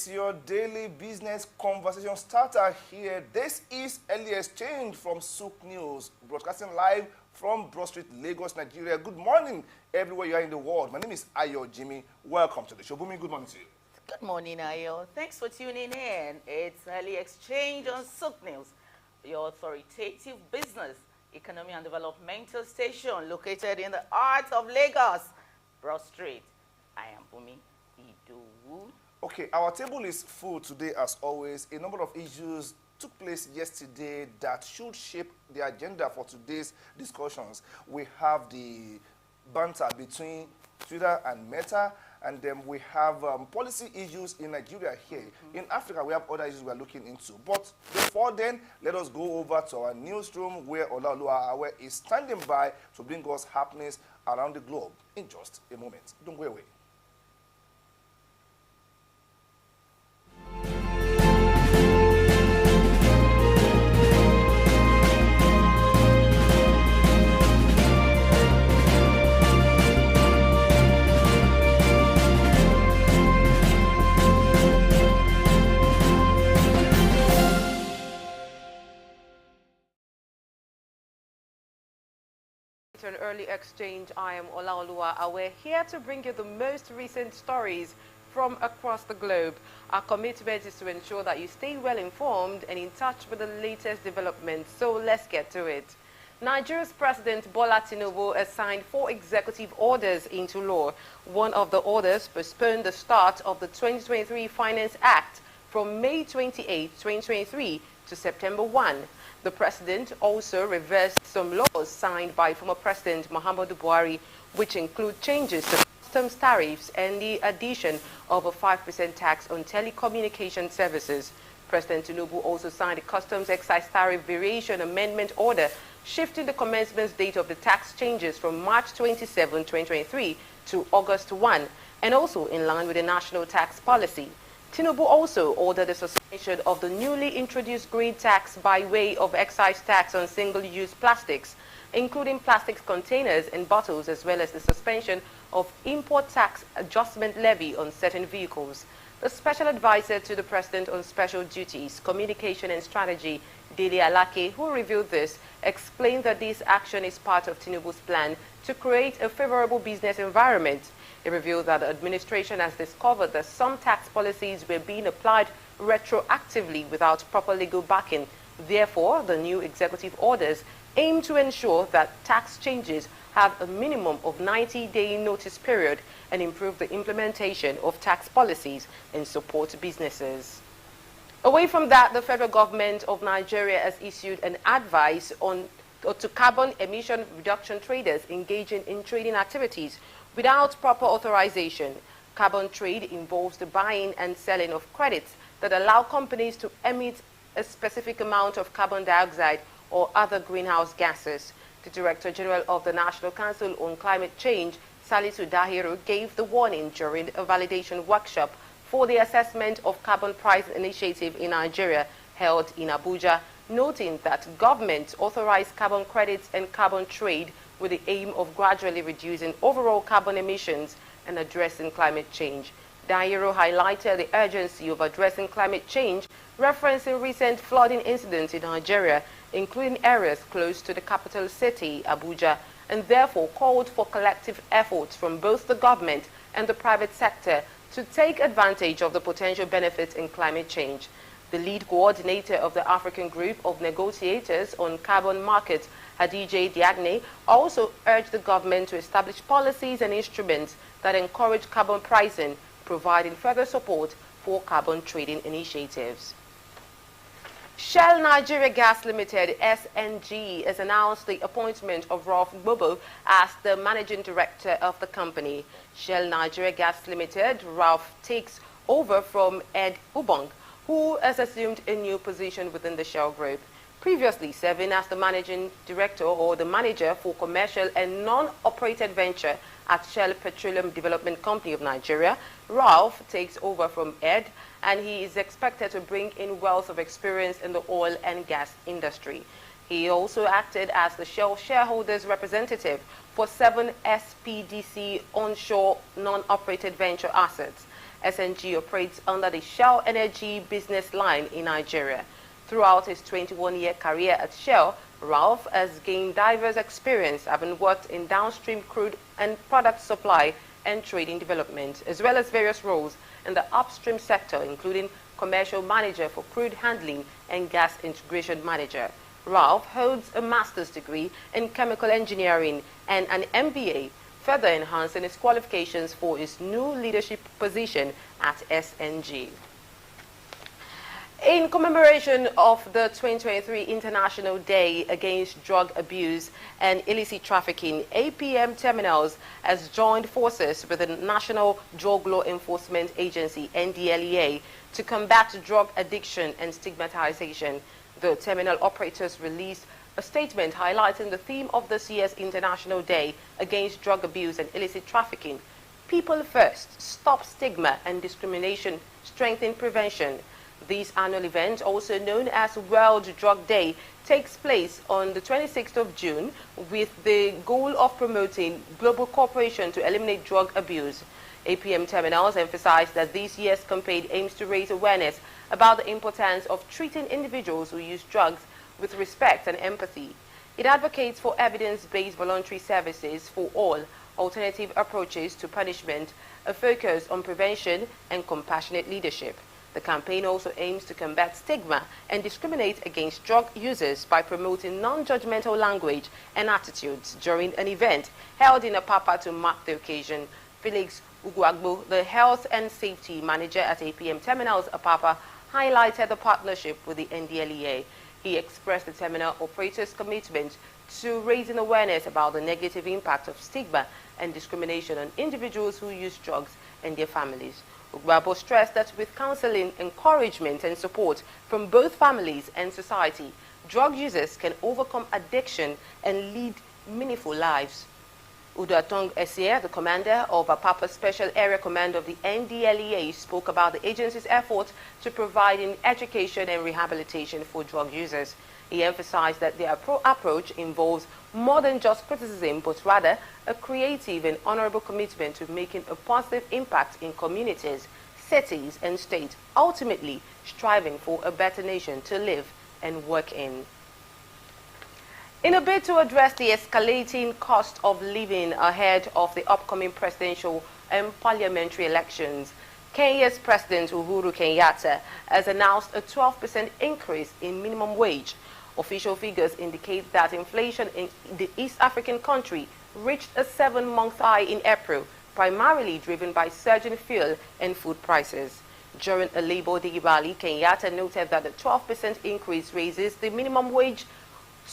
It's your daily business conversation starter here. This is Early Exchange from Souk News, broadcasting live from Broad Street, Lagos, Nigeria. Good morning, everywhere you are in the world. My name is Ayo Jimmy. Welcome to the show. Bumi, good morning to you. Good morning, Ayo. Thanks for tuning in. It's Early Exchange on Souk News, your authoritative business, economy and developmental station located in the heart of Lagos, Broad Street. I am Bumi Idowu. Okay, our table is full today as always. A number of issues took place yesterday that should shape the agenda for today's discussions. We have the banter between Twitter and Meta, and then we have policy issues in Nigeria here. In Africa, we have other issues we are looking into. But before then, let us go over to our newsroom where Olaoluwa Awe is standing by to bring us happenings around the globe in just a moment. Don't go away. An early exchange. I am Olaoluwa Awe, here to bring you the most recent stories from across the globe. Our commitment is to ensure that you stay well informed and in touch with the latest developments. So let's get to it. Nigeria's President Bola Tinubu has signed 4 executive orders into law. One of the orders postponed the start of the 2023 Finance Act from May 28, 2023 to September 1. The president also reversed some laws signed by former President Muhammadu Buhari, which include changes to customs tariffs and the addition of a 5% tax on telecommunication services. President Tinubu also signed a customs excise tariff variation amendment order, shifting the commencement date of the tax changes from March 27, 2023 to August 1, and also in line with the national tax policy. Tinubu also ordered the suspension of the newly introduced green tax by way of excise tax on single-use plastics, including plastic containers and bottles, as well as the suspension of import tax adjustment levy on certain vehicles. The special advisor to the president on special duties, communication and strategy, Dele Alake, who revealed this, explained that this action is part of Tinubu's plan to create a favorable business environment. He revealed that the administration has discovered that some tax policies were being applied retroactively without proper legal backing. Therefore, the new executive orders aim to ensure that tax changes have a minimum of 90-day notice period and improve the implementation of tax policies and support businesses. Away from that, the federal government of Nigeria has issued an advice to carbon emission reduction traders engaging in trading activities without proper authorization. Carbon trade involves the buying and selling of credits that allow companies to emit a specific amount of carbon dioxide or other greenhouse gases. The Director General of the National Council on Climate Change, Salisu Dahiru, gave the warning during a validation workshop for the assessment of carbon price initiative in Nigeria held in Abuja, noting that government authorized carbon credits and carbon trade with the aim of gradually reducing overall carbon emissions and addressing climate change. Dahiru highlighted the urgency of addressing climate change, referencing recent flooding incidents in Nigeria, including areas close to the capital city, Abuja, and therefore called for collective efforts from both the government and the private sector to take advantage of the potential benefits in climate change. The lead coordinator of the African Group of Negotiators on Carbon Markets, Hadije Diagne, also urged the government to establish policies and instruments that encourage carbon pricing, providing further support for carbon trading initiatives. Shell Nigeria Gas Limited, SNG, has announced the appointment of Ralph Bobo as the managing director of the company. Shell Nigeria Gas Limited, Ralph takes over from Ed Ubong, who has assumed a new position within the Shell Group. Previously serving as the managing director or the manager for commercial and non-operated venture at Shell Petroleum Development Company of Nigeria, Ralph takes over from Ed, and he is expected to bring in wealth of experience in the oil and gas industry. He also acted as the Shell shareholders representative for 7 SPDC onshore non-operated venture assets. SNG operates under the Shell Energy business line in Nigeria. Throughout his 21-year career at Shell, Ralph has gained diverse experience, having worked in downstream crude and product supply and trading development, as well as various roles in the upstream sector, including commercial manager for crude handling and gas integration manager. Ralph holds a master's degree in chemical engineering and an MBA, further enhancing his qualifications for his new leadership position at SNG. In commemoration of the 2023 International Day Against Drug Abuse and Illicit Trafficking, APM Terminals has joined forces with the National Drug Law Enforcement Agency, NDLEA, to combat drug addiction and stigmatization. The terminal operators released a statement highlighting the theme of this year's International Day Against Drug Abuse and Illicit Trafficking: People First, Stop Stigma and Discrimination, Strengthen Prevention. This annual event, also known as World Drug Day, takes place on the 26th of June with the goal of promoting global cooperation to eliminate drug abuse. APM Terminals emphasized that this year's campaign aims to raise awareness about the importance of treating individuals who use drugs with respect and empathy. It advocates for evidence-based voluntary services for all, alternative approaches to punishment, a focus on prevention, and compassionate leadership. The campaign also aims to combat stigma and discriminate against drug users by promoting non-judgmental language and attitudes during an event held in Apapa to mark the occasion. Felix Uguagbo, the Health and Safety Manager at APM Terminals Apapa, highlighted the partnership with the NDLEA. He expressed the terminal operators' commitment to raising awareness about the negative impact of stigma and discrimination on individuals who use drugs and their families. Ugbabo stressed that with counseling, encouragement and support from both families and society, drug users can overcome addiction and lead meaningful lives. Udatong Esier, the commander of Apapa Special Area Command of the NDLEA, spoke about the agency's effort to providing education and rehabilitation for drug users. He emphasized that their approach involves more than just criticism, but rather a creative and honorable commitment to making a positive impact in communities, cities, and states, ultimately striving for a better nation to live and work in. In a bid to address the escalating cost of living ahead of the upcoming presidential and parliamentary elections, Kenya's President Uhuru Kenyatta has announced a 12% increase in minimum wage. Official figures indicate that inflation in the East African country reached a 7-month high in April, primarily driven by surging fuel and food prices. During a Labour Day rally, Kenyatta noted that the 12% increase raises the minimum wage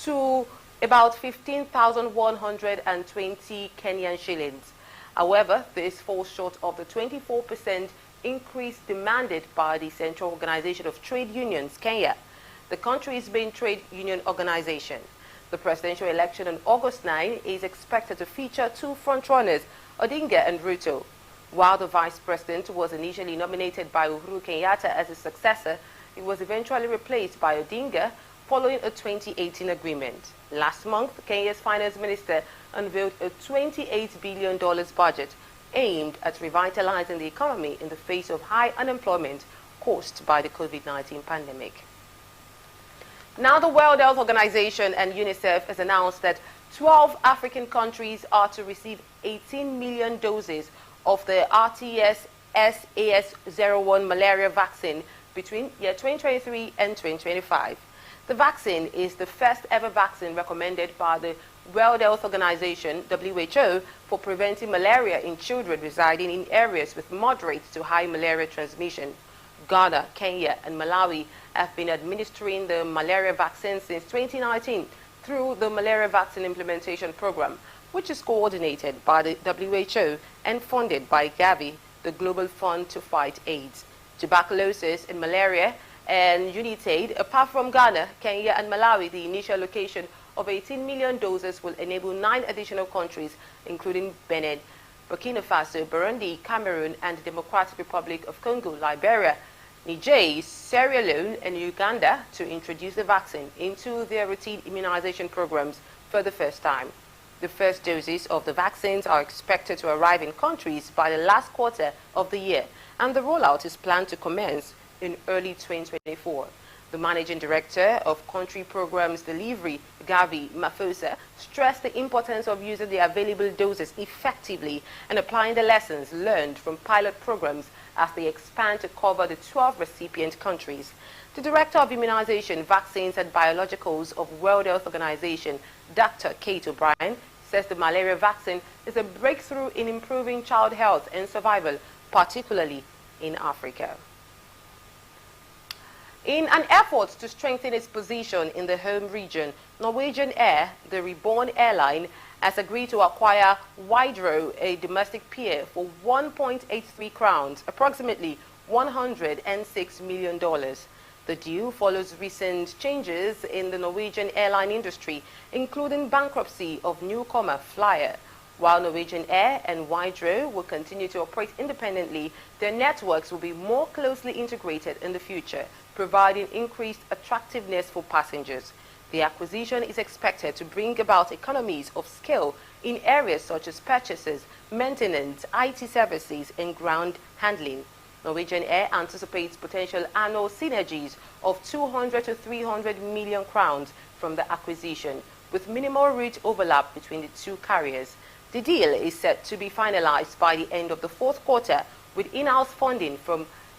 to about 15,120 Kenyan shillings. However, this falls short of the 24% increase demanded by the Central Organization of Trade Unions, Kenya, the country's main trade union organization. The presidential election on August 9 is expected to feature two frontrunners, Odinga and Ruto. While the vice president was initially nominated by Uhuru Kenyatta as his successor, he was eventually replaced by Odinga following a 2018 agreement. Last month, Kenya's finance minister unveiled a $28 billion budget aimed at revitalizing the economy in the face of high unemployment caused by the COVID-19 pandemic. Now, the World Health Organization and UNICEF has announced that 12 African countries are to receive 18 million doses of the RTS-SAS01 malaria vaccine between year 2023 and 2025. The vaccine is the first ever vaccine recommended by the World Health Organization, WHO, for preventing malaria in children residing in areas with moderate to high malaria transmission. Ghana, Kenya, and Malawi have been administering the malaria vaccine since 2019 through the Malaria Vaccine Implementation Program, which is coordinated by the WHO and funded by Gavi, the Global Fund to Fight AIDS, Tuberculosis, and Malaria, and UNITAID. Apart from Ghana, Kenya, and Malawi, the initial allocation of 18 million doses will enable 9 additional countries, including Benin, Burkina Faso, Burundi, Cameroon, and the Democratic Republic of Congo, Liberia, Niger, Sierra Leone, and Uganda to introduce the vaccine into their routine immunization programs for the first time. The first doses of the vaccines are expected to arrive in countries by the last quarter of the year, and the rollout is planned to commence in early 2024. The managing director of Country Programs Delivery, Gavi Mafosa, stressed the importance of using the available doses effectively and applying the lessons learned from pilot programs as they expand to cover the 12 recipient countries. The Director of Immunization, Vaccines and Biologicals of World Health Organization, Dr. Kate O'Brien, says the malaria vaccine is a breakthrough in improving child health and survival, particularly in Africa. In an effort to strengthen its position in the home region, Norwegian Air, the reborn airline, has agreed to acquire Widerøe, a domestic peer, for 1.83 crowns, approximately $106 million. The deal follows recent changes in the Norwegian airline industry, including bankruptcy of newcomer Flyer. While Norwegian Air and Widerøe will continue to operate independently, their networks will be more closely integrated in the future, providing increased attractiveness for passengers. The acquisition is expected to bring about economies of scale in areas such as purchases, maintenance, IT services, and ground handling. Norwegian Air anticipates potential annual synergies of 200 to 300 million crowns from the acquisition, with minimal route overlap between the two carriers. The deal is set to be finalized by the end of the fourth quarter, with in-house funding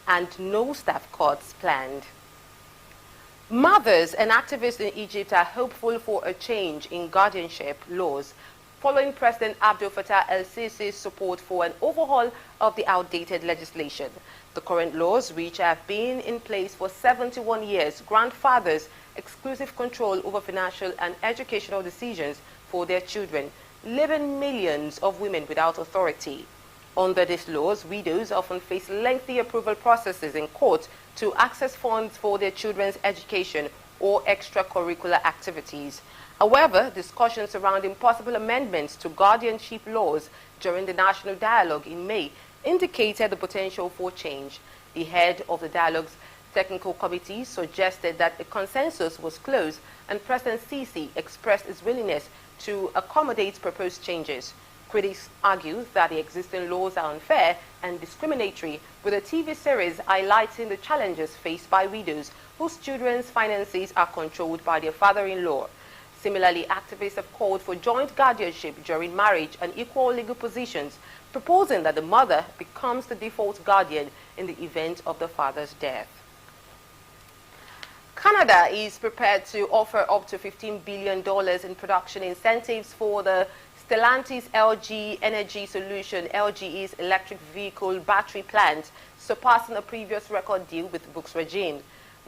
and no staff cuts planned. Mothers and activists in Egypt are hopeful for a change in guardianship laws following President Abdel Fattah el-Sisi's support for an overhaul of the outdated legislation. The current laws, which have been in place for 71 years, grant fathers exclusive control over financial and educational decisions for their children, leaving millions of women without authority. Under these laws, widows often face lengthy approval processes in court to access funds for their children's education or extracurricular activities. However, discussions surrounding possible amendments to guardianship laws during the national dialogue in May indicated the potential for change. The head of the dialogue's technical committee suggested that a consensus was close, and President Sisi expressed his willingness to accommodate proposed changes. Critics argue that the existing laws are unfair and discriminatory, with a TV series highlighting the challenges faced by widows whose children's finances are controlled by their father-in-law. Similarly, activists have called for joint guardianship during marriage and equal legal positions, proposing that the mother becomes the default guardian in the event of the father's death. Canada is prepared to offer up to $15 billion in production incentives for the Stellantis LG Energy Solution, LGE's electric vehicle battery plant, surpassing a previous record deal with Volkswagen.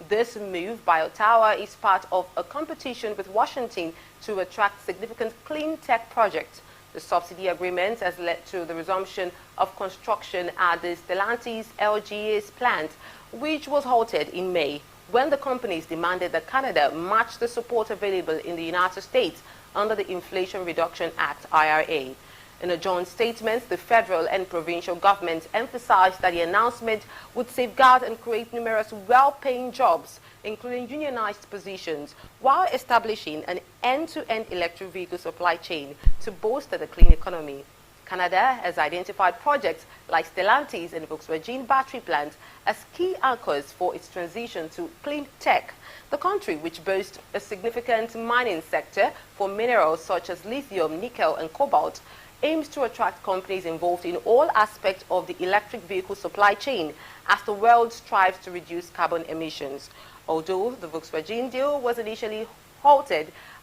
This move by Ottawa is part of a competition with Washington to attract significant clean tech projects. The subsidy agreement has led to the resumption of construction at the Stellantis LGE's plant, which was halted in May, when the companies demanded that Canada match the support available in the United States under the Inflation Reduction Act, IRA. In a joint statement, the federal and provincial governments emphasized that the announcement would safeguard and create numerous well-paying jobs, including unionized positions, while establishing an end-to-end electric vehicle supply chain to bolster the clean economy. Canada has identified projects like Stellantis and Volkswagen battery plants as key anchors for its transition to clean tech. The country, which boasts a significant mining sector for minerals such as lithium, nickel, and cobalt, aims to attract companies involved in all aspects of the electric vehicle supply chain as the world strives to reduce carbon emissions. Although the Volkswagen deal was initially hailed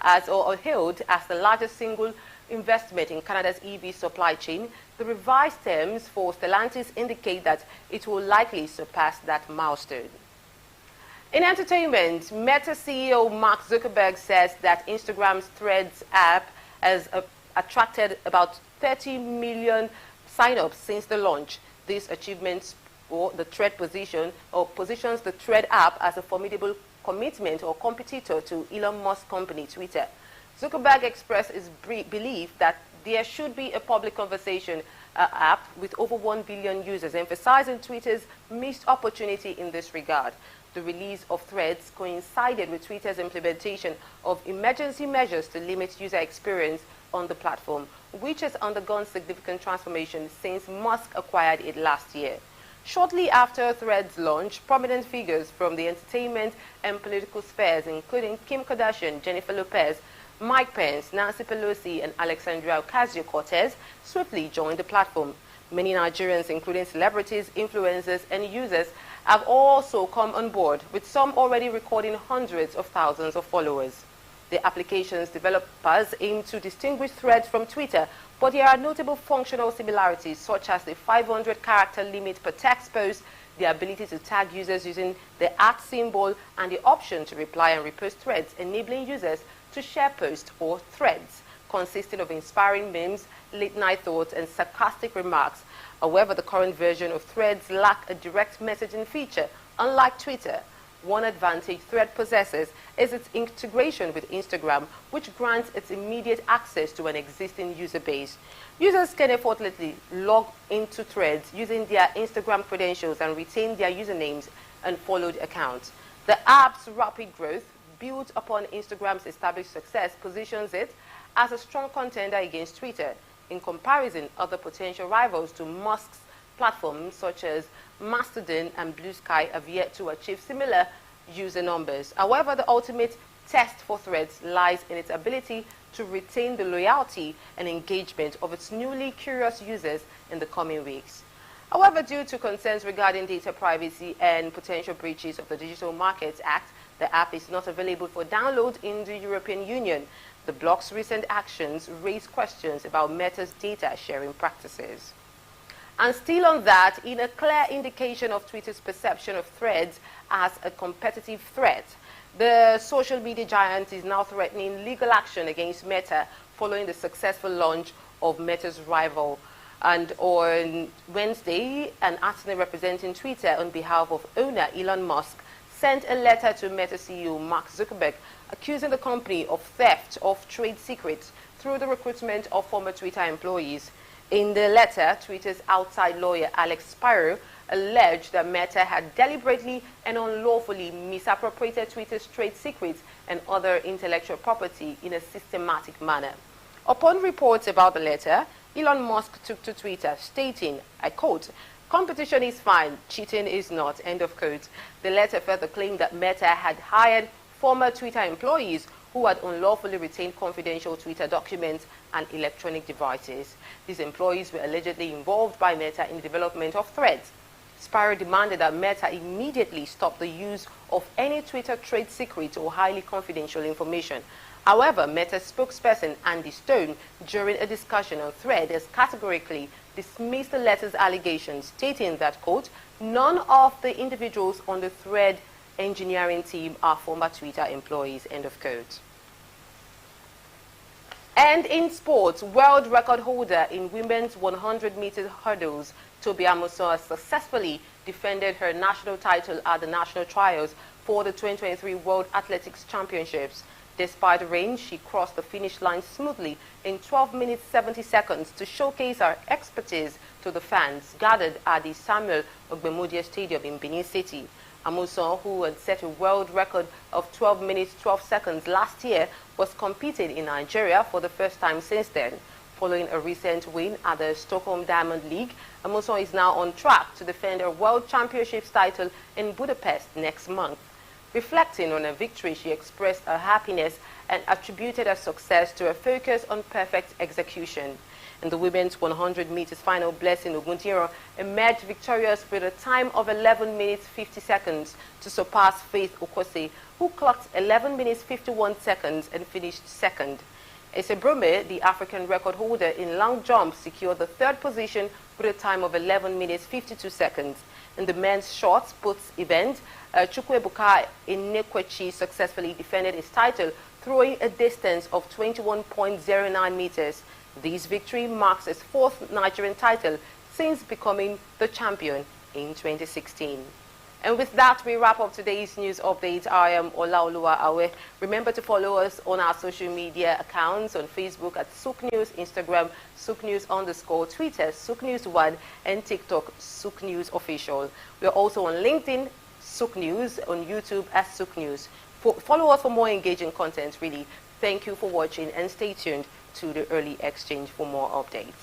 as the largest single investment in Canada's EV supply chain, the revised terms for Stellantis indicate that it will likely surpass that milestone. In entertainment, Meta CEO Mark Zuckerberg says that Instagram's Threads app has attracted about 30 million sign-ups since the launch. These achievements positions the Thread app as a formidable commitment or competitor to Elon Musk's company, Twitter. Zuckerberg expressed his belief that there should be a public conversation app with over 1 billion users, emphasizing Twitter's missed opportunity in this regard. The release of Threads coincided with Twitter's implementation of emergency measures to limit user experience on the platform, which has undergone significant transformation since Musk acquired it last year. Shortly after Threads launch, prominent figures from the entertainment and political spheres, including Kim Kardashian, Jennifer Lopez, Mike Pence, Nancy Pelosi, and Alexandria Ocasio-Cortez, swiftly joined the platform. Many Nigerians, including celebrities, influencers, and users, have also come on board, with some already recording hundreds of thousands of followers. The application's developers aim to distinguish Threads from Twitter, but there are notable functional similarities, such as the 500-character limit per text post, the ability to tag users using the @ symbol, and the option to reply and repost threads, enabling users to share posts or threads, consisting of inspiring memes, late-night thoughts, and sarcastic remarks. However, the current version of Threads lacks a direct messaging feature, unlike Twitter. One advantage Thread possesses is its integration with Instagram, which grants its immediate access to an existing user base. Users can effortlessly log into Threads using their Instagram credentials and retain their usernames and followed accounts. The app's rapid growth, built upon Instagram's established success, positions it as a strong contender against Twitter. In comparison, other potential rivals to Musk's platforms such as Mastodon and Blue Sky have yet to achieve similar user numbers. However, the ultimate test for Threads lies in its ability to retain the loyalty and engagement of its newly curious users in the coming weeks. However, due to concerns regarding data privacy and potential breaches of the Digital Markets Act, the app is not available for download in the European Union. The blog's recent actions raise questions about Meta's data sharing practices. And still on that, in a clear indication of Twitter's perception of Threads as a competitive threat, the social media giant is now threatening legal action against Meta following the successful launch of Meta's rival. And on Wednesday, an attorney representing Twitter on behalf of owner Elon Musk sent a letter to Meta CEO Mark Zuckerberg accusing the company of theft of trade secrets through the recruitment of former Twitter employees. In the letter, Twitter's outside lawyer Alex Spiro alleged that Meta had deliberately and unlawfully misappropriated Twitter's trade secrets and other intellectual property in a systematic manner. Upon reports about the letter, Elon Musk took to Twitter, stating, I quote, "Competition is fine, cheating is not," end of quote. The letter further claimed that Meta had hired former Twitter employees who had unlawfully retained confidential Twitter documents and electronic devices. These employees were allegedly involved by Meta in the development of Threads. Spiro demanded that Meta immediately stop the use of any Twitter trade secret or highly confidential information. However, Meta's spokesperson Andy Stone, during a discussion on Thread, has categorically dismissed the letter's allegations, stating that, quote, "None of the individuals on the Thread engineering team are former Twitter employees," end of quote. And in sports, world record holder in women's 100-meter hurdles, Tobi Amusan has successfully defended her national title at the national trials for the 2023 World Athletics Championships. Despite the rain, she crossed the finish line smoothly in 12 minutes 70 seconds to showcase her expertise to the fans gathered at the Samuel Ogbemudia Stadium in Benin City. Amusan, who had set a world record of 12 minutes 12 seconds last year, was competing in Nigeria for the first time since then. Following a recent win at the Stockholm Diamond League, Amusan is now on track to defend her World Championships title in Budapest next month. Reflecting on her victory, she expressed her happiness and attributed her success to her focus on perfect execution. In the women's 100 meters final, Blessing Ogundiran emerged victorious with a time of 11 minutes 50 seconds to surpass Faith Okose, who clocked 11 minutes 51 seconds and finished second. Esebrome, the African record holder in long jump, secured the third position with a time of 11 minutes 52 seconds. In the men's short puts event, Chukwuebuka Inekwechi successfully defended his title, throwing a distance of 21.09 meters. This victory marks his fourth Nigerian title since becoming the champion in 2016. And with that, we wrap up today's news update. I am Olaoluwa Awe. Remember to follow us on our social media accounts on Facebook at Souk News, Instagram, Souk_News_, Twitter, SoukNews1, and TikTok, Souk News Official. We are also on LinkedIn, Souk News, on YouTube as Souk News. Follow us for more engaging content, really. Thank you for watching and stay tuned to the early exchange for more updates.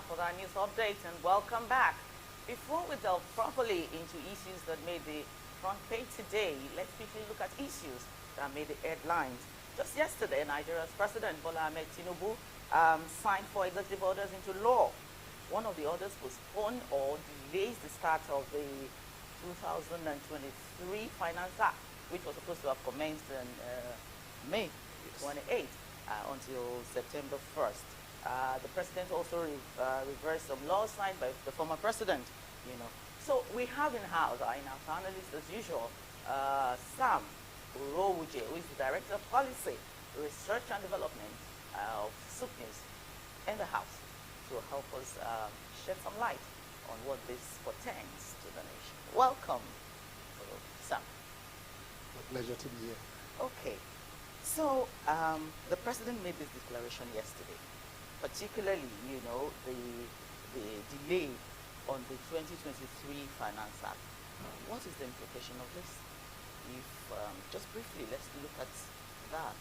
For that news update and welcome back. Before we delve properly into issues that made the front page today, let's quickly look at issues that made the headlines. Just yesterday, Nigeria's President Bola Ahmed Tinubu signed 4 executive orders into law. One of the orders postponed or delays the start of the 2023 Finance Act, which was supposed to have commenced on May 28th until September 1st. The president also reversed some laws signed by the former president, So we have in-house, our in-house analyst as usual, Sam Urowuje, who is the Director of Policy, Research and Development of SUKNEWS in the house to help us shed some light on what this portends to the nation. Welcome, Sam. A pleasure to be here. Okay. So the president made this declaration yesterday. Particularly, the delay on the 2023 Finance Act. What is the implication of this? If just briefly, let's look at that.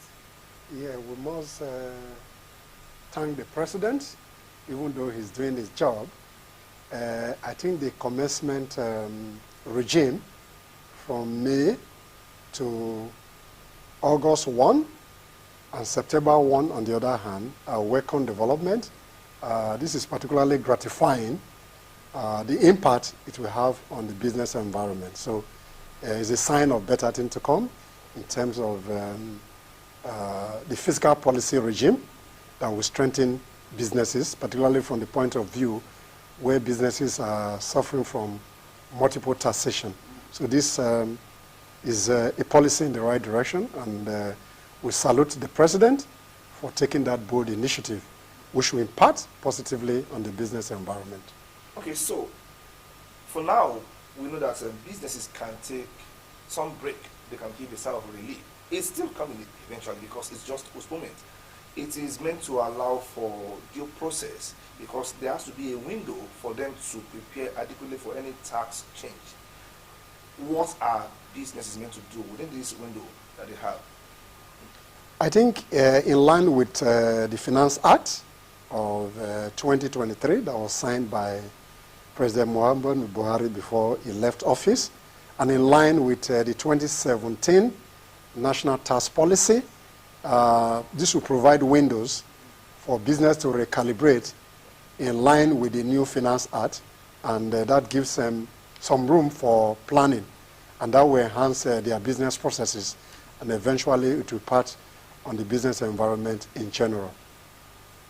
Yeah, we must thank the president, even though he's doing his job. I think the commencement regime from May to August 1 and September 1, on the other hand, a welcome development. This is particularly gratifying, the impact it will have on the business environment. So it's a sign of better things to come in terms of the fiscal policy regime that will strengthen businesses, particularly from the point of view where businesses are suffering from multiple taxation. So this is a policy in the right direction, and we salute the president for taking that bold initiative, which will impact positively on the business environment. Okay, so for now, we know that businesses can take some break. They can give a sigh of relief. It's still coming eventually because it's just postponement. It is meant to allow for due process because there has to be a window for them to prepare adequately for any tax change. What are businesses meant to do within this window that they have? I think in line with the Finance Act of 2023 that was signed by President Muhammadu Buhari before he left office, and in line with the 2017 National Tax Policy, this will provide windows for business to recalibrate in line with the new Finance Act, and that gives them some room for planning, and that will enhance their business processes, and eventually it will impact on the business environment in general.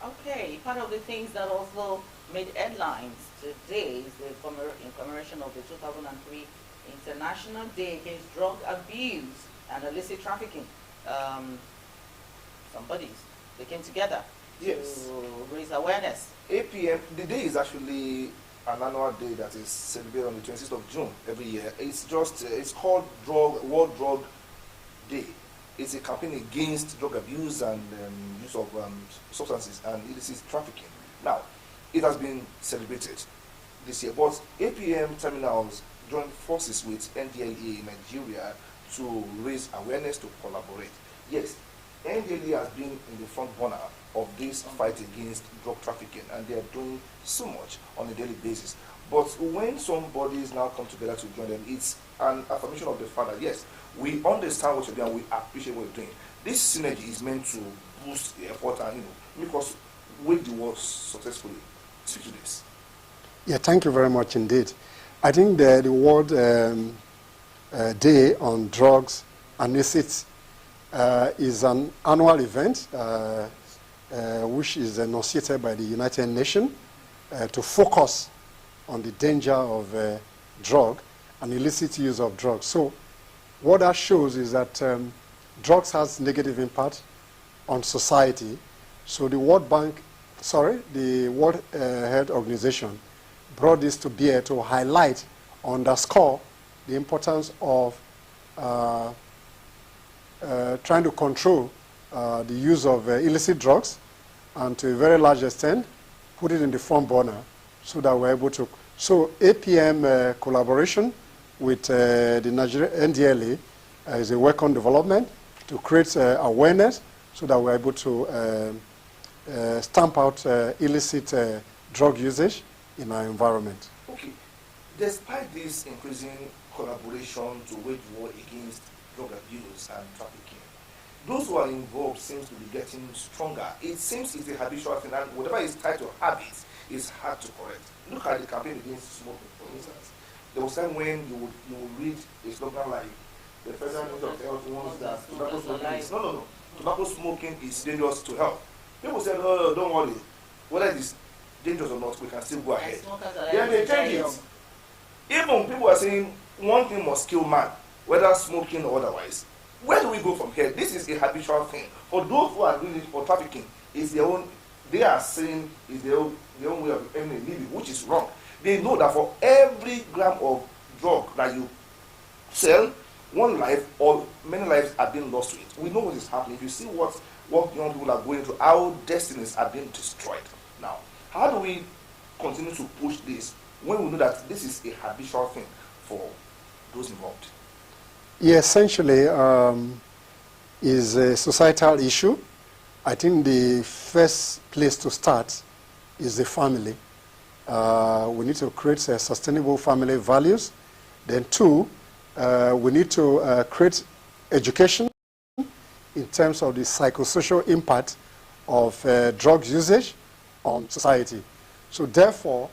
Okay, part of the things that also made headlines today is in commemoration of the 2003 International Day Against Drug Abuse and Illicit Trafficking. Some bodies, they came together to raise awareness. APM, the day is actually an annual day that is celebrated on the 26th of June every year. It's just, it's called World Drug Day. It's a campaign against drug abuse and use of substances and illicit trafficking. Now, it has been celebrated this year, but APM Terminals joined forces with NDLEA in Nigeria to raise awareness, to collaborate. Yes, NDLEA has been in the front burner of this fight against drug trafficking, and they are doing so much on a daily basis. But when some bodies now come together to join them, it's an affirmation of the father. Yes, we understand what you're doing and we appreciate what you're doing. This synergy is meant to boost the effort and make us wage the war successfully. Speak to this. Yeah, thank you very much indeed. I think the World Day on Drugs and Illicit is an annual event which is enunciated by the United Nations to focus on the danger of drug and illicit use of drugs. So what that shows is that drugs has negative impact on society. So the World Health Organization brought this to bear to highlight, underscore the importance of trying to control the use of illicit drugs, and to a very large extent put it in the front burner so that we're able to. So APM collaboration with the Nigeria NDLA is a welcome development to create awareness so that we're able to stamp out illicit drug usage in our environment. Okay. Despite this increasing collaboration to wage war against drug abuse and trafficking, those who are involved seems to be getting stronger. It seems it's a habitual thing, and whatever is tied to habits is hard to correct. Look at the campaign against smoking, for instance. There was time when you would read a slogan like, the Federal Ministry of Health wants that tobacco smoking is, no, tobacco smoking is dangerous to health. People said, no, don't worry. Whether it is dangerous or not, we can still go ahead. Then they change it. Even people are saying one thing must kill man, whether smoking or otherwise. Where do we go from here? This is a habitual thing. For those who are doing it for trafficking, is their own, they are saying is their own way of earning a living, which is wrong. They know that for every gram of drug that you sell, one life or many lives are being lost to it. We know what is happening. If you see what young people are going through, how destinies are being destroyed. Now, how do we continue to push this when we know that this is a habitual thing for those involved? Yeah, essentially is a societal issue. I think the first place to start is the family. We need to create sustainable family values. Then two, we need to create education in terms of the psychosocial impact of drug usage on society. So therefore,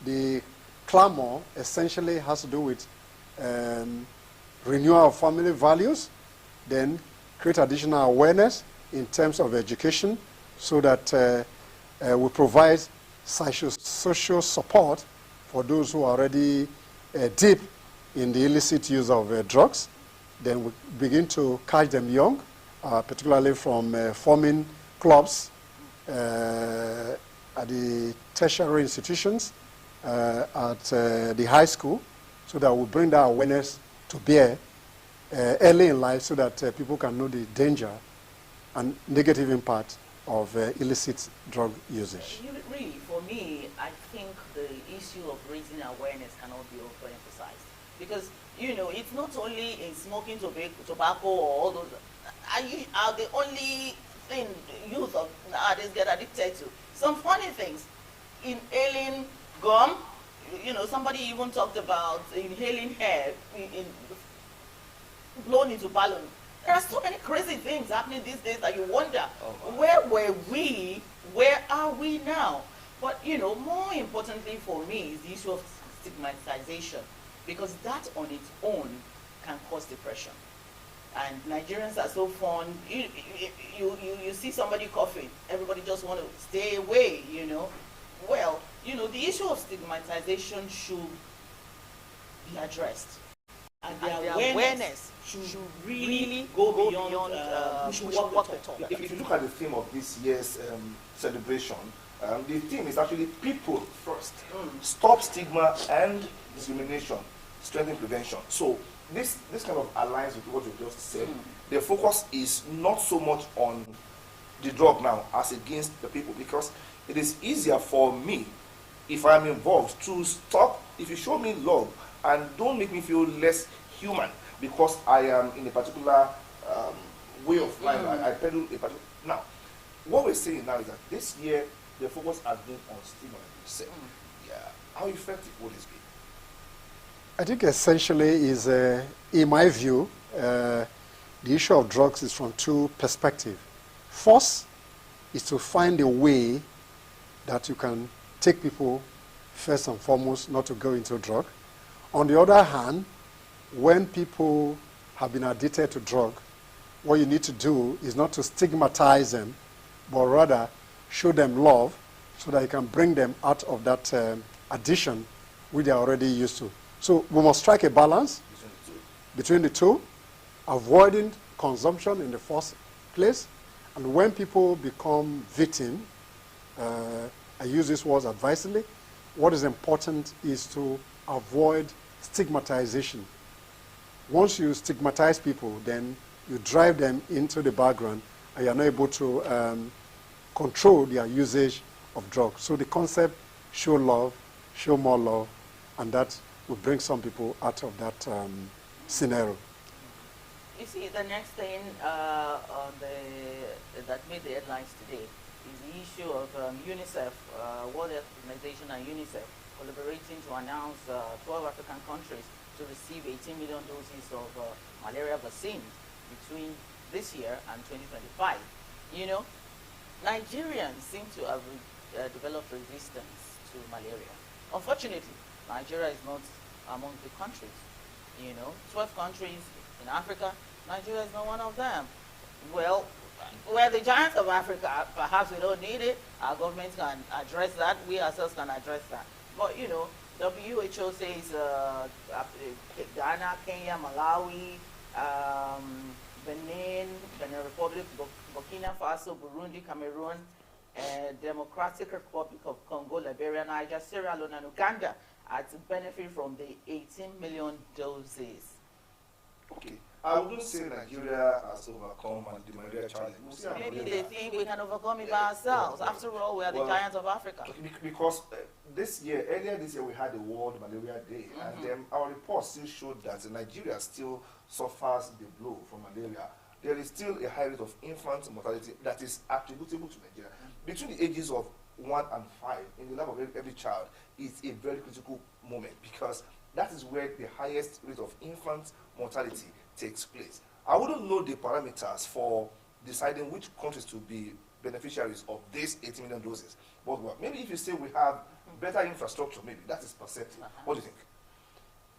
the clamor essentially has to do with renewal of family values, then create additional awareness in terms of education so that we provide social support for those who are already deep in the illicit use of drugs. Then we begin to catch them young, particularly from forming clubs at the tertiary institutions, at the high school, so that we bring that awareness to bear early in life so that people can know the danger and negative impact of illicit drug usage. Really, for me, I think the issue of raising awareness cannot be overemphasized. Because, it's not only in smoking tobacco or all those, are the only thing youth of nowadays get addicted to. Some funny things. Inhaling gum, somebody even talked about inhaling hair, blown into balloon. There are so many crazy things happening these days that you wonder, where were we, where are we now? But, more importantly for me is the issue of stigmatization, because that on its own can cause depression. And Nigerians are so fond, you see somebody coughing, everybody just want to stay away, Well, the issue of stigmatization should be addressed. And the awareness should really go beyond we should walk the talk. If you look at the theme of this year's celebration, the theme is actually people first. Stop stigma and discrimination, strengthen prevention. So this kind of aligns with what you just said. The focus is not so much on the drug now as against the people, because it is easier for me, if I'm involved, to stop. If you show me love and don't make me feel less human because I am in a particular way of life, I pedal a particular. Now, what we're saying now is that this year the focus has been on stigma. Yeah. How effective would this be? I think essentially is, in my view, the issue of drugs is from two perspectives. First is to find a way that you can take people, first and foremost, not to go into drug. On the other hand, when people have been addicted to drug, what you need to do is not to stigmatize them, but rather show them love so that you can bring them out of that addiction which they are already used to. So we must strike a balance between the two, avoiding consumption in the first place, and when people become victims, I use these words advisedly, what is important is to avoid stigmatization. Once you stigmatize people, then you drive them into the background and you're not able to control their usage of drugs. So the concept, show love, show more love, and that will bring some people out of that scenario. You see, the next thing that made the headlines today is the issue of UNICEF, World Health Organization and UNICEF collaborating to announce 12 African countries to receive 18 million doses of malaria vaccine between this year and 2025. You know, Nigerians seem to have developed resistance to malaria. Unfortunately, Nigeria is not among the countries. You know, 12 countries in Africa, Nigeria is not one of them. Well, we're the giants of Africa. Perhaps we don't need it. Our government can address that. We ourselves can address that. But, you know, WHO says Ghana, Kenya, Malawi, Benin Republic, Burkina Faso, Burundi, Cameroon, Democratic Republic of Congo, Liberia, Niger, Sierra Leone, and Uganda are to benefit from the 18 million doses. Okay. I wouldn't say Nigeria has overcome the malaria challenge. Maybe they think we can overcome it by ourselves. After all, we are the giants of Africa. Because earlier this year, we had the World Malaria Day, and our report still showed that Nigeria still suffers the blow from malaria. There is still a high rate of infant mortality that is attributable to Nigeria. Between the ages of 1 and 5, in the life of every child, is a very critical moment because that is where the highest rate of infant mortality takes place. I wouldn't know the parameters for deciding which countries to be beneficiaries of these 18 million doses. But maybe if you say we have better infrastructure, maybe that is perceptive. What do you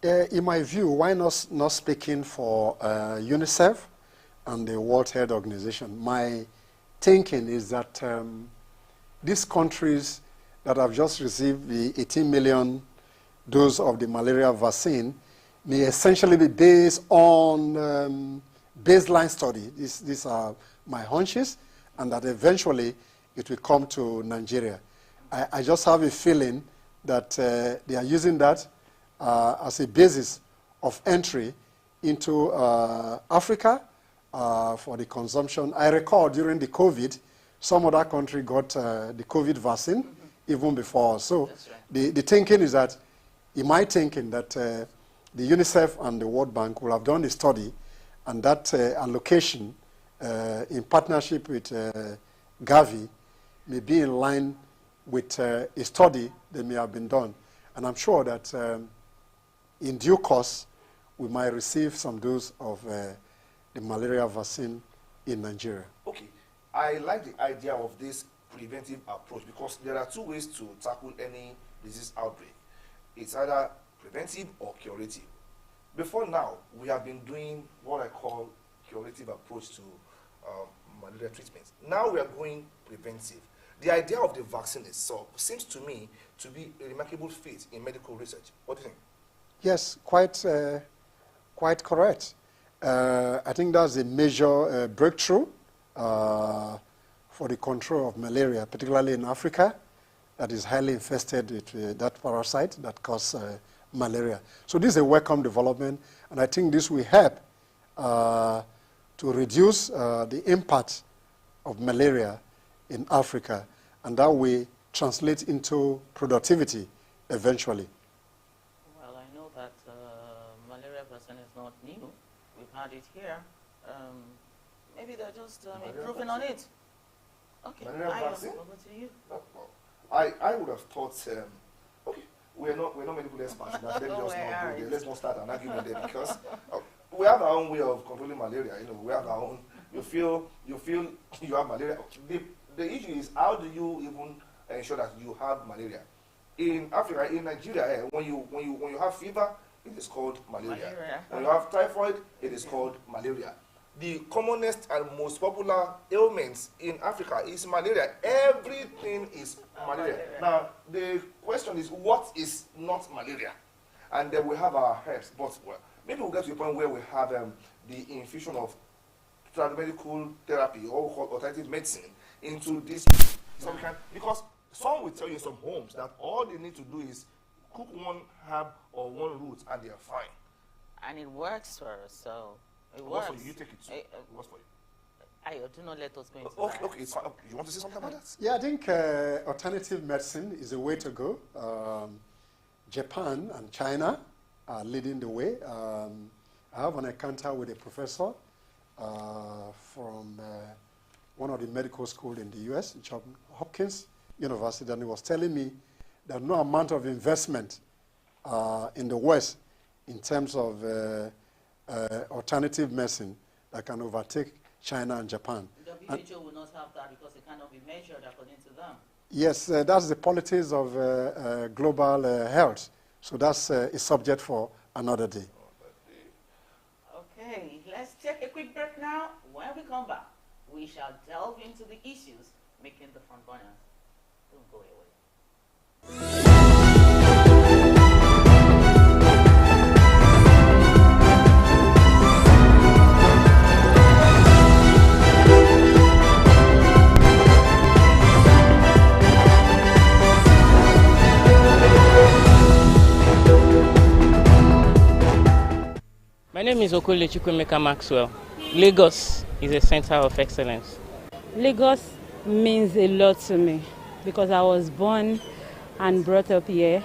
think? In my view, why not speaking for UNICEF and the World Health Organization? My thinking is that these countries that have just received the 18 million dose of the malaria vaccine may essentially be based on baseline study. These are my hunches, and that eventually it will come to Nigeria. I just have a feeling that they are using that as a basis of entry into Africa for the consumption. I recall during the COVID, some other country got the COVID vaccine even before. So right. the thinking is that, in my thinking, that the UNICEF and the World Bank will have done a study, and that allocation in partnership with Gavi may be in line with a study that may have been done. And I'm sure that in due course, we might receive some dose of the malaria vaccine in Nigeria. Okay. I like the idea of this preventive approach because there are two ways to tackle any disease outbreak. It's either preventive or curative. Before now, we have been doing what I call curative approach to malaria treatment. Now we are going preventive. The idea of the vaccine itself seems to me to be a remarkable feat in medical research. What do you think? Yes, quite correct. I think that's a major breakthrough for the control of malaria, particularly in Africa, that is highly infested with that parasite that causes malaria. So this is a welcome development, and I think this will help to reduce the impact of malaria in Africa, and that will translate into productivity eventually. Well, I know that malaria vaccine is not new. We've had it here. Maybe they're just improving on it. Okay, malaria vaccine? Over to you. I would have thought, okay, we're not medical experts. Let me just not go Alright. there. Let's not start an argument there because we have our own way of controlling malaria. You know, we have our own. You feel you have malaria. The issue is how do you even ensure that you have malaria? In Africa, in Nigeria, when you have fever, it is called malaria. When you have typhoid, it is called malaria. The commonest and most popular ailments in Africa is malaria. Everything is malaria. Now, the question is, what is not malaria? And then we have our herbs. But well, maybe we'll get to a point where we have the infusion of medical therapy or alternative medicine into this some kind, because some will tell you in some homes that all they need to do is cook one herb or one root and they are fine. And it works for us, so it What's works. for you? You take it too. What's for you? Ayo, do not let us go into Okay, that. okay, it's fine. You want to say something about that? Yeah, I think alternative medicine is a way to go. Japan and China are leading the way. I have an encounter with a professor from one of the medical schools in the U.S., Johns Hopkins University, and he was telling me that no amount of investment in the West in terms of alternative medicine that can overtake China and Japan. WHO will not have that because it cannot be measured according to them. Yes, that's the politics of global health. So that's a subject for another day. Okay, let's take a quick break now. When we come back, we shall delve into the issues making the front burners. Don't go away. My name is Okole Chukwemeka Maxwell. Lagos is a center of excellence. Lagos means a lot to me because I was born and brought up here.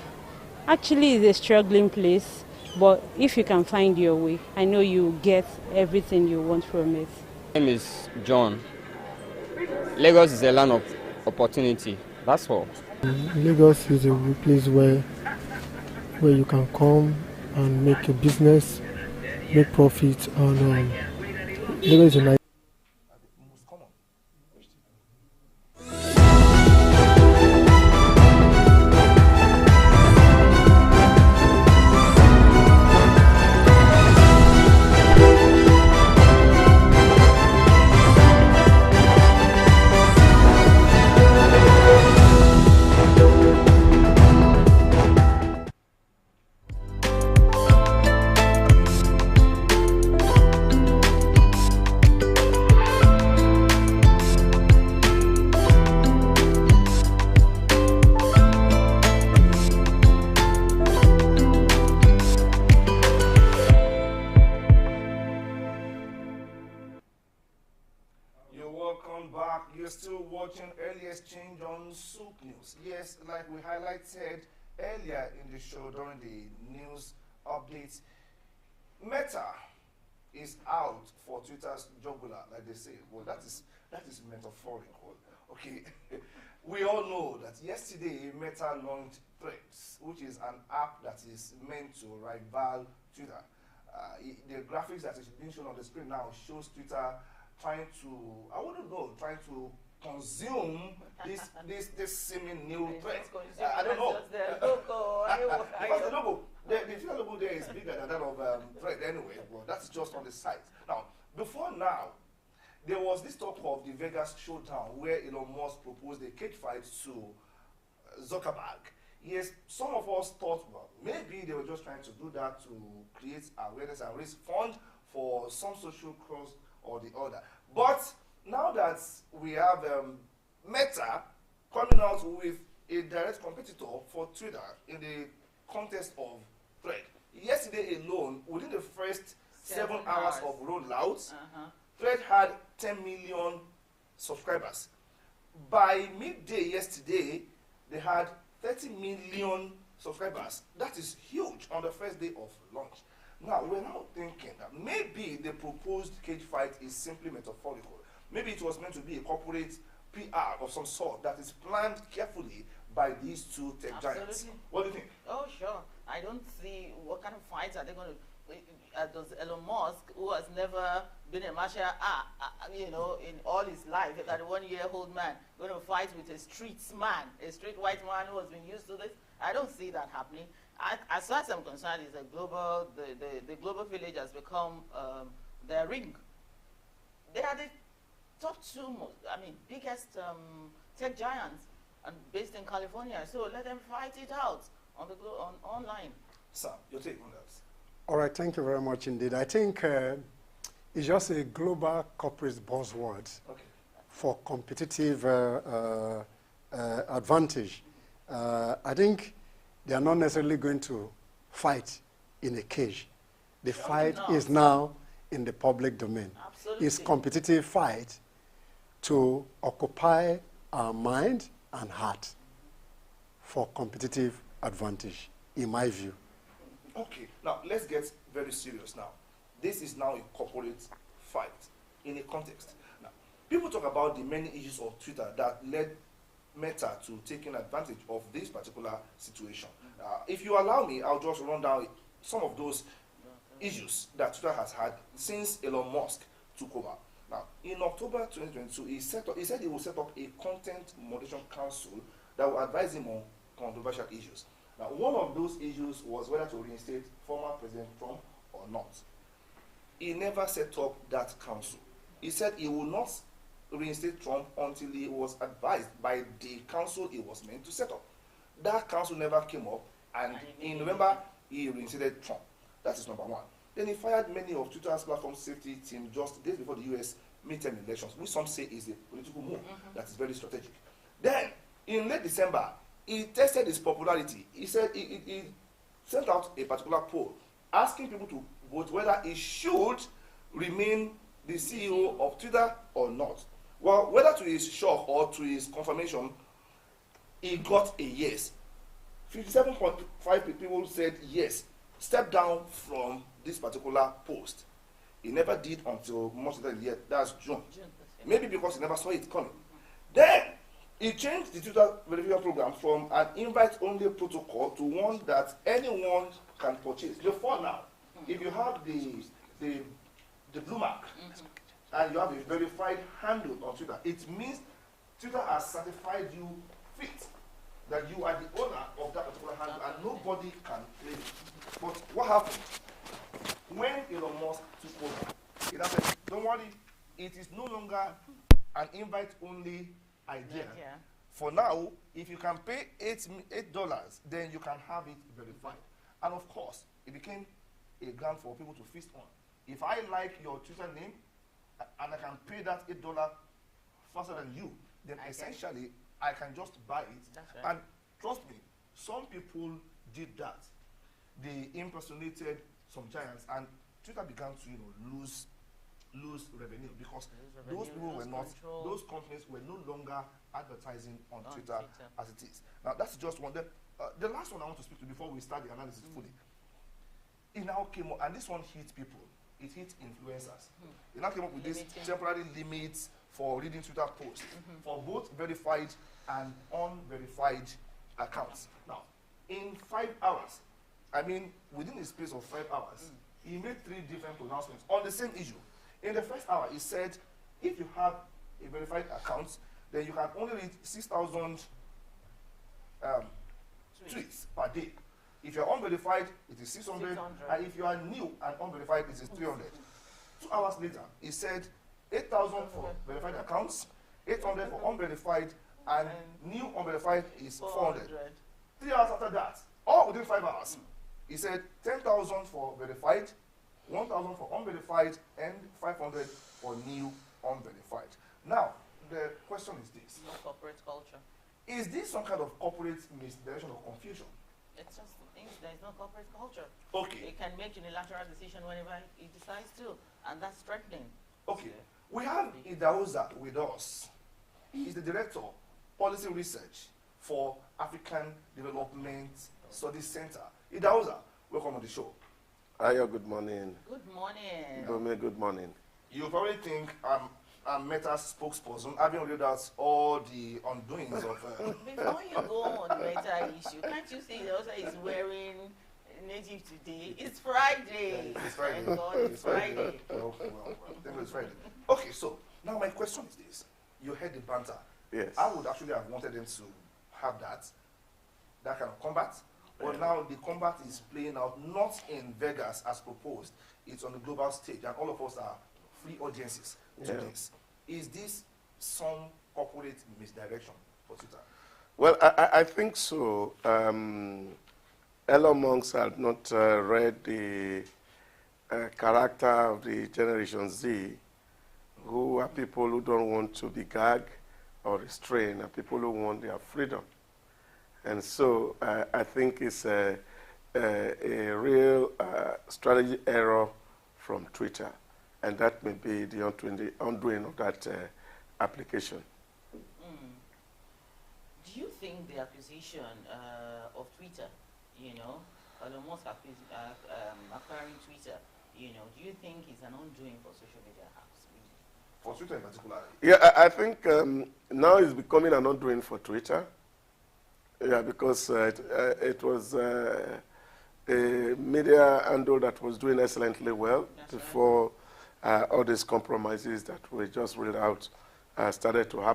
Actually, it's a struggling place, but if you can find your way, I know you get everything you want from it. My name is John. Lagos is a land of opportunity. That's all. Lagos is a place where you can come and make a business, make profit, and Lagos is a nice. Most common. You're welcome back. You're still watching Early Exchange on Soup News. Yes, like we highlighted earlier in the show during the news updates, Meta is out for Twitter's jugular, like they say. Well, that is metaphorical. Okay, we all know that yesterday Meta launched Threads, which is an app that is meant to rival Twitter. The graphics that is being shown on the screen now shows Twitter trying to consume this seeming new threat. I don't know. Because the logo, the Twitter logo there is bigger than that of thread anyway. Well, that's just on the site. Now, before now, there was this talk of the Vegas showdown where Elon Musk proposed a cage fight to Zuckerberg. Yes, some of us thought, well, maybe they were just trying to do that to create awareness and raise funds for some social cause or the other. But now that we have Meta coming out with a direct competitor for Twitter in the contest of Thread. Yesterday alone, within the first 7 hours of rollout, Thread had 10 million subscribers. By midday yesterday, they had 30 million subscribers. That is huge on the first day of launch. Now, we're now thinking that maybe the proposed cage fight is simply metaphorical. Maybe it was meant to be a corporate PR of some sort that is planned carefully by these two tech giants. What do you think? Oh, sure. I don't see what kind of fights are they going to. Does Elon Musk, who has never been a martial you know, in all his life, that 1-year-old man, going to fight with a street man, a street white man who has been used to this? I don't see that happening. As far as I'm concerned, is the global village has become their ring. They are the top two most, biggest tech giants, and based in California. So let them fight it out on the online. Sam, your take on that? All right, thank you very much indeed. I think it's just a global corporate buzzword for competitive advantage. I think they are not necessarily going to fight in a cage. The fight is now in the public domain. Absolutely. It's competitive fight to occupy our mind and heart for competitive advantage, in my view. Okay, now let's get very serious now. This is now a corporate fight in a context. Now, people talk about the many issues of Twitter that led Meta to taking advantage of this particular situation. If you allow me, I'll just run down some of those issues that Twitter has had since Elon Musk took over. Now, in October 2022, he said he will set up a content moderation council that will advise him on controversial issues. Now, one of those issues was whether to reinstate former President Trump or not. He never set up that council. He said he will not reinstate Trump until he was advised by the council he was meant to set up. That council never came up, and in November, he reinstated Trump. That is number one. Then he fired many of Twitter's platform safety team just days before the U.S. midterm elections, which some say is a political move that is very strategic. Then, in late December, he tested his popularity. He said he sent out a particular poll asking people to vote whether he should remain the CEO of Twitter or not. Well, whether to his shock or to his confirmation, he got a yes. 57.5 people said yes, step down from this particular post. He never did until much later in the year, that's June. Maybe because he never saw it coming. Then, he changed the Twitter verification program from an invite-only protocol to one that anyone can purchase. Before now, if you have the blue mark and you have a verified handle on Twitter, it means Twitter has certified you fit, that you are the owner of that particular handle and nobody can claim it. But what happened? When Elon Musk took over, he said, don't worry, it is no longer an invite-only idea. For now, if you can pay $8, then you can have it verified. And of course, it became a ground for people to feast on. If I like your Twitter name and I can pay that $8 faster than you, then essentially I can just buy it. That's right. And trust me, some people did that. They impersonated some giants, and Twitter began to lose revenue because those people were not, those companies were no longer advertising on Twitter as it is. Now that's just one. The last one I want to speak to before we start the analysis fully. It now came up, and this one hit people. It hit influencers. It now came up with these temporary limits for reading Twitter posts for both verified and unverified accounts. Now, in 5 hours, within the space of 5 hours, he made 3 different pronouncements on the same issue. In the first hour, he said, if you have a verified account, then you can only read 6,000 tweets per day. If you're unverified, it is 600, and if you are new and unverified, it is 300. 2 hours later, he said 8,000 for verified accounts, 800 for unverified, and new unverified is 400. 3 hours after that, all within 5 hours, he said 10,000 for verified, 1,000 for unverified, and 500 for new unverified. Now, the question is this. No corporate culture. Is this some kind of corporate misdirection or confusion? It's just there is no corporate culture. Okay. It can make unilateral decision whenever it decides to, and that's threatening. Okay. We have Idahosa with us. He is the Director, Policy Research for African Development Studies Center. Idahosa, welcome on the show. Ayo, good morning. Good morning. Dome, good morning. You probably think Meta's spokesperson, having read out all the undoings of... Before you go on the Meta issue, can't you see also is wearing native today? It's Friday. It's Friday. Thank God it's Friday. Well, thank God it's Friday. Okay, so now my question is this. You heard the banter. Yes. I would actually have wanted them to have that kind of combat. But now the combat is playing out not in Vegas as proposed. It's on the global stage, and all of us are free audiences to this. Is this some corporate misdirection for Twitter? Well, I think so. Elon Musk had not read the character of the Generation Z, who are people who don't want to be gagged or restrained, and people who want their freedom. And so I think it's a real strategy error from Twitter, and that may be the undoing of that application. Do you think the acquisition of Twitter, Elon Musk acquiring Twitter, do you think it's an undoing for social media hubs? For Twitter in particular? Yeah, I think now it's becoming an undoing for Twitter. Yeah, because it was a media handle that was doing excellently well before all these compromises that we just read out started to happen.